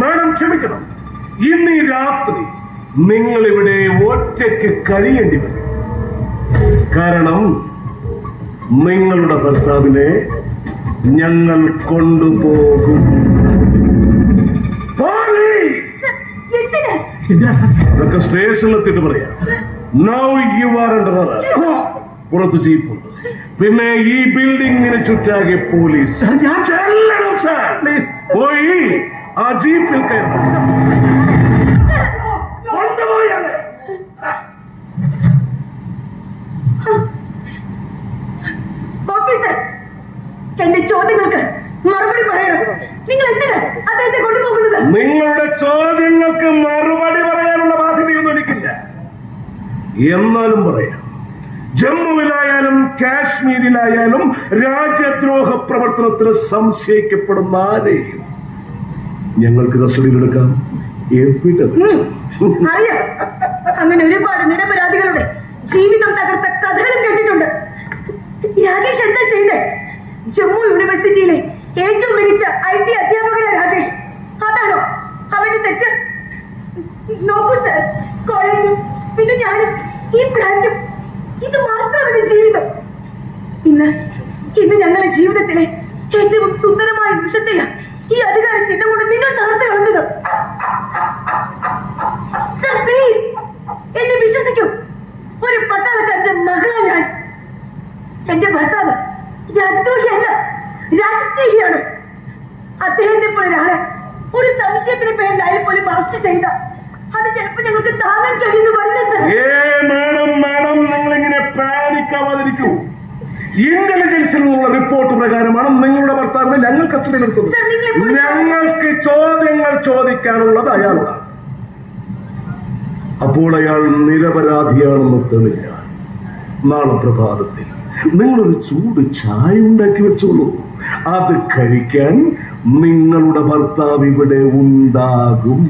Madam ക്ഷമിക്കണം, ഇന്ന് ഈ രാത്രി നിങ്ങൾ ഇവിടെ ഒറ്റയ്ക്ക് കഴിയേണ്ടി വരും. കാരണം നിങ്ങളുടെ ഭർത്താവിനെ ഞങ്ങൾ കൊണ്ടുപോകും. ഇതൊക്കെ സ്റ്റേഷനിലെത്തിട്ട് പറയാം. Now you are under arrest. പുറത്ത് ജീപ്പുണ്ട്, പിന്നെ ഈ ബിൽഡിങ്ങിന് ചുറ്റാകെ പോലീസ്. ചെല്ലണം സാർ, പ്ലീസ്. പോയി ആ ജീപ്പിൽ കയറി കൊണ്ടുപോയാണ്. ഓഫീസർ, എന്റെ ചോദ്യങ്ങൾക്ക് മറുപടി പറയണം. നിങ്ങൾ എന്തിനാ അദ്ദേഹത്തെ കൊണ്ടുപോകുന്നത്? നിങ്ങളുടെ ചോദ്യങ്ങൾക്ക് മറുപടി പറയാനുള്ള ബാധ്യതയൊന്നും എനിക്കില്ല. എന്നാലും പറയാം, ജമ്മുവിലായാലും കാശ്മീരിലായാലും രാജ്യദ്രോഹ പ്രവർത്തനത്തിന് സംശയിക്കപ്പെടുന്ന ആരെയും ഞങ്ങൾക്ക് കസ്റ്റഡിയിലെടുക്കാം. അറിയാം, അങ്ങനെ ഒരുപാട് നിരപരാധികളുടെ ജീവിതം തകർത്ത കഥകളും കേട്ടിട്ടുണ്ട്. രാകേഷ് എന്താ ചെയ്തേ? ജമ്മു യൂണിവേഴ്സിറ്റിയിലെ ഏറ്റവും മികച്ച IT അധ്യാപകനാണ് രാകേഷ്. അതാണോ അവന്റെ തെറ്റ്? നോക്കൂ സർ, കോളേജും പിന്നെ ഞാനും ഈ ഫ്ലാറ്റും, ഇത് മാത്രമാണ് ജീവിതം. ഇന്ന് ഞങ്ങളുടെ ജീവിതത്തിലെ ഏറ്റവും സുന്ദരമായ നിമിഷത്തെയാണ് ഈ അധികാര ചിഹ്നം കൊണ്ട് നിങ്ങൾ തകർത്ത് കളഞ്ഞത്. സർ പ്ലീസ്, എന്നെ വിശ്വസിക്കൂ. ഒരു പട്ടാളക്കാരന്റെ മകളാണ് ഞാൻ. എന്റെ ഭർത്താവ് രാജദ്രോഹിയല്ല, രാജസ്നേഹിയാണ്. അദ്ദേഹത്തെ പോലെ ഒരാളെ ഒരു സംശയത്തിന് പേരിലായാലും പോലും അറസ്റ്റ് ചെയ്ത അത് ചിലപ്പോൾ ഞങ്ങൾക്ക് താങ്ങാൻ കഴിയുന്നു വരില്ല സർ. നിങ്ങളിങ്ങനെ പാനിക്കാവാതിരിക്കൂ. ഇന്റലിജൻസിൽ നിന്നുള്ള റിപ്പോർട്ട് പ്രകാരമാണ് നിങ്ങളുടെ ഭർത്താവിനെ ഞങ്ങൾ കസ്റ്റഡിയിലെടുത്തത്. ഞങ്ങൾക്ക് ചോദ്യങ്ങൾ ചോദിക്കാനുള്ളത് അയാളോടാണ്. അപ്പോൾ അയാൾ നിരപരാധിയാണെന്ന് തെളിഞ്ഞാൽ നാളെ പ്രഭാതത്തിൽ നിങ്ങളൊരു ചൂട് ചായ ഉണ്ടാക്കി വെച്ചോളൂ. അത് കഴിക്കാൻ നിങ്ങളുടെ ഭർത്താവ് ഇവിടെ ഉണ്ടാകും.